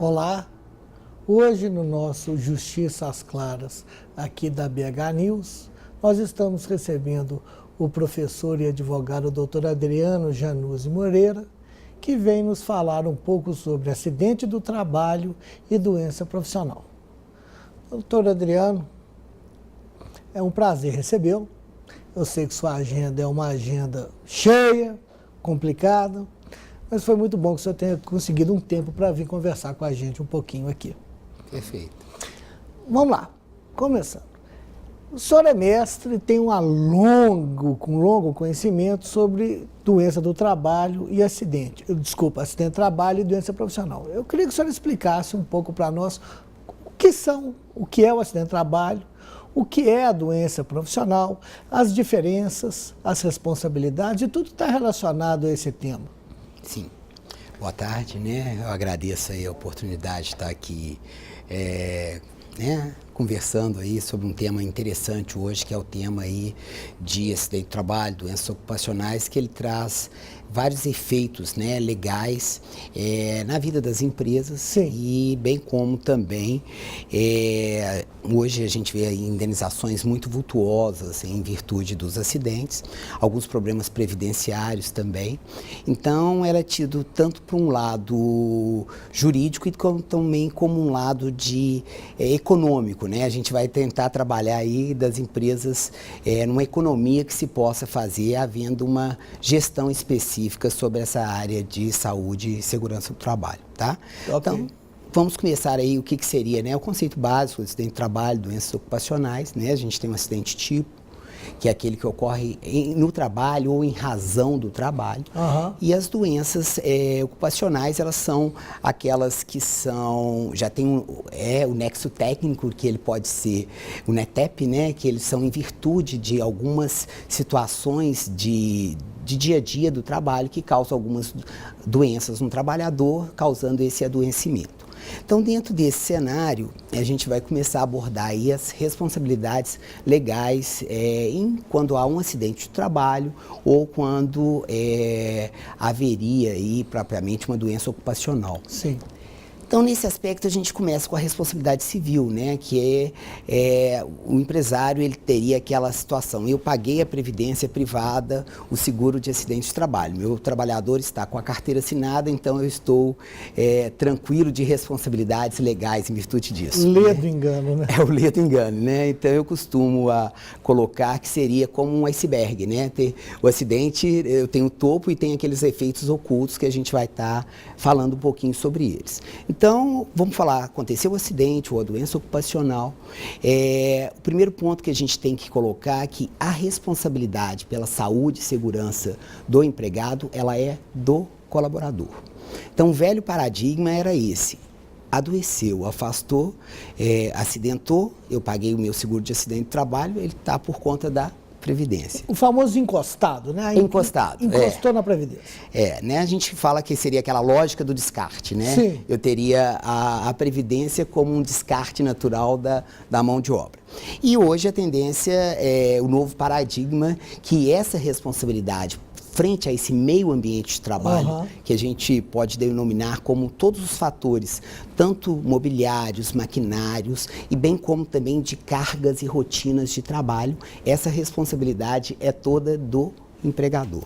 Olá, hoje no nosso Justiça às Claras, aqui da BH News, nós estamos recebendo o professor e advogado Dr. Adriano Januzzi Moreira, que vem nos falar um pouco sobre acidente do trabalho e doença profissional. Doutor Adriano, é um prazer recebê-lo. Eu sei que sua agenda é uma agenda cheia, complicada, mas foi muito bom que o senhor tenha conseguido um tempo para vir conversar com a gente um pouquinho aqui. Perfeito. Vamos lá, começando. O senhor é mestre e tem um longo conhecimento sobre doença do trabalho e acidente. Acidente do trabalho e doença profissional. Eu queria que o senhor explicasse um pouco para nós o que é o acidente do trabalho, o que é a doença profissional, as diferenças, as responsabilidades e tudo está relacionado a esse tema. Sim. Boa tarde, né? Eu agradeço aí a oportunidade de estar aqui conversando aí sobre um tema interessante hoje, que é o tema aí de acidente do trabalho, doenças ocupacionais, que ele traz vários efeitos, né, legais na vida das empresas. Sim. E bem como também hoje a gente vê aí indenizações muito vultuosas em virtude dos acidentes, alguns problemas previdenciários também. Então era tido tanto por um lado jurídico e também como um lado de econômico, né? A gente vai tentar trabalhar aí das empresas numa economia que se possa fazer havendo uma gestão específica sobre essa área de saúde e segurança do trabalho, tá? Okay. Então, vamos começar aí o que seria, né, o conceito básico do acidente de trabalho, doenças ocupacionais, né? A gente tem um acidente tipo, que é aquele que ocorre no trabalho ou em razão do trabalho. Uhum. E as doenças ocupacionais, elas são aquelas que já tem o nexo técnico, que ele pode ser o NETEP, né, que eles são em virtude de algumas situações de dia a dia do trabalho que causam algumas doenças no trabalhador, causando esse adoecimento. Então, dentro desse cenário, a gente vai começar a abordar aí as responsabilidades legais quando há um acidente de trabalho ou quando haveria aí propriamente uma doença ocupacional. Sim. Então, nesse aspecto, a gente começa com a responsabilidade civil, né? Que o empresário, ele teria aquela situação: eu paguei a previdência privada, o seguro de acidente de trabalho. Meu trabalhador está com a carteira assinada, então eu estou tranquilo de responsabilidades legais em virtude disso. Ledo engano, né? É o ledo engano, né? Então, eu costumo colocar que seria como um iceberg, né? O acidente, eu tenho o topo e tem aqueles efeitos ocultos que a gente vai estar falando um pouquinho sobre eles. Então, vamos falar, aconteceu o acidente ou a doença ocupacional. O primeiro ponto que a gente tem que colocar é que a responsabilidade pela saúde e segurança do empregado, ela é do colaborador. Então, o velho paradigma era esse: adoeceu, afastou, acidentou, eu paguei o meu seguro de acidente de trabalho, ele está por conta da Previdência. O famoso encostado, né? Encostado. Encostou na Previdência. Né? A gente fala que seria aquela lógica do descarte, né? Sim. Eu teria a Previdência como um descarte natural da mão de obra. E hoje a tendência o novo paradigma, que essa responsabilidade frente a esse meio ambiente de trabalho, que a gente pode denominar como todos os fatores, tanto mobiliários, maquinários, e bem como também de cargas e rotinas de trabalho, essa responsabilidade é toda do empregador.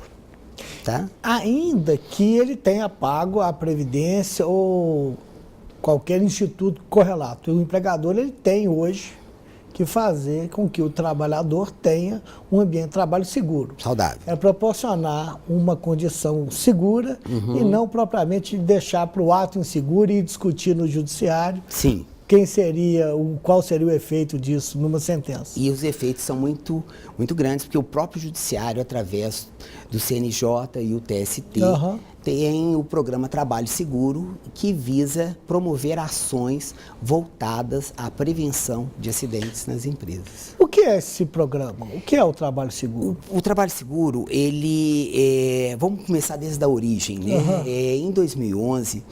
Tá? Ainda que ele tenha pago a Previdência ou qualquer instituto correlato. O empregador, ele tem hoje que fazer com que o trabalhador tenha um ambiente de trabalho seguro. Saudável. É proporcionar uma condição segura e não propriamente deixar para o ato inseguro e discutir no judiciário. Sim. Qual seria o efeito disso numa sentença. E os efeitos são muito, muito grandes, porque o próprio judiciário, através do CNJ e o TST, tem o programa Trabalho Seguro, que visa promover ações voltadas à prevenção de acidentes nas empresas. O que é esse programa? O que é o Trabalho Seguro? O Trabalho Seguro, vamos começar desde a origem, né? Em 2011,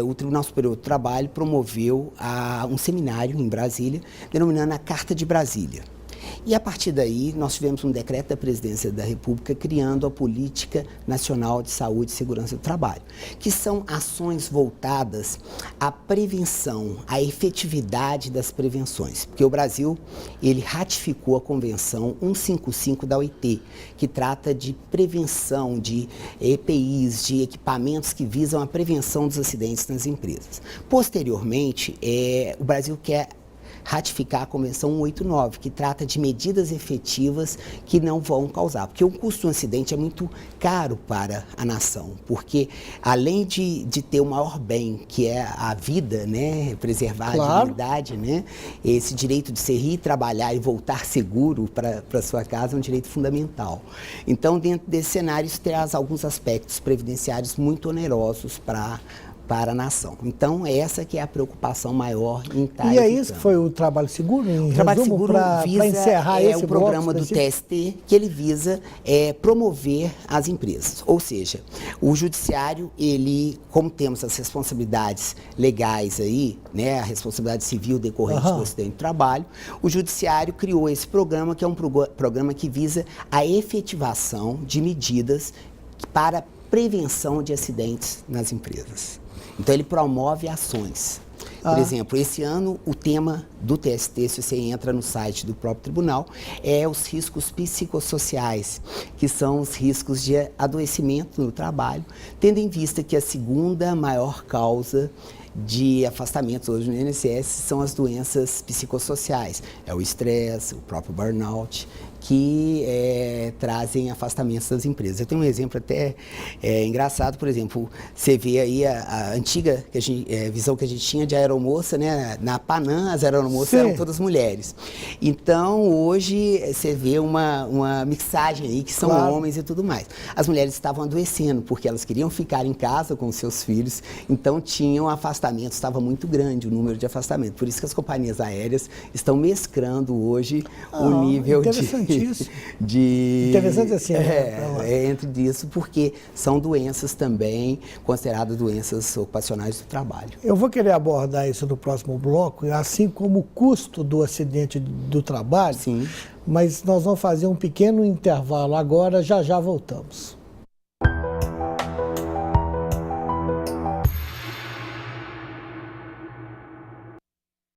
o Tribunal Superior do Trabalho promoveu um seminário em Brasília, denominando a Carta de Brasília. E a partir daí, nós tivemos um decreto da Presidência da República criando a Política Nacional de Saúde e Segurança do Trabalho, que são ações voltadas à prevenção, à efetividade das prevenções. Porque o Brasil, ele ratificou a Convenção 155 da OIT, que trata de prevenção de EPIs, de equipamentos que visam a prevenção dos acidentes nas empresas. Posteriormente, o Brasil quer ratificar a Convenção 189, que trata de medidas efetivas que não vão causar. Porque o custo do acidente é muito caro para a nação, porque além de ter o maior bem, que é a vida, né, preservar a dignidade, né, esse direito de ser ir trabalhar e voltar seguro para sua casa é um direito fundamental. Então, dentro desse cenário, isso traz alguns aspectos previdenciários muito onerosos para a nação. Então, essa que é a preocupação maior em estar E é isso que foi o Trabalho Seguro? O Trabalho Seguro visa encerrar esse o programa do TST, que ele visa promover as empresas. Ou seja, o judiciário, ele, como temos as responsabilidades legais aí, né, a responsabilidade civil decorrente do acidente de trabalho, o judiciário criou esse programa, que é um programa que visa a efetivação de medidas para prevenção de acidentes nas empresas. Então, ele promove ações. Por exemplo, esse ano, o tema do TST, se você entra no site do próprio tribunal, é os riscos psicossociais, que são os riscos de adoecimento no trabalho, tendo em vista que a segunda maior causa de afastamentos hoje no INSS são as doenças psicossociais. É o estresse, o próprio burnout, que trazem afastamentos das empresas. Eu tenho um exemplo até engraçado, por exemplo, você vê aí a antiga visão que a gente tinha de aeromoça, né? Na Panam, as aeromoças eram todas mulheres. Então, hoje, você vê uma mixagem aí, que são homens e tudo mais. As mulheres estavam adoecendo, porque elas queriam ficar em casa com os seus filhos, então tinham afastamentos, estava muito grande o número de afastamentos. Por isso que as companhias aéreas estão mesclando hoje o nível Interessante assim, entre isso, porque são doenças também consideradas doenças ocupacionais do trabalho. Eu vou querer abordar isso no próximo bloco, assim como o custo do acidente do trabalho. Sim. Mas nós vamos fazer um pequeno intervalo agora, já voltamos.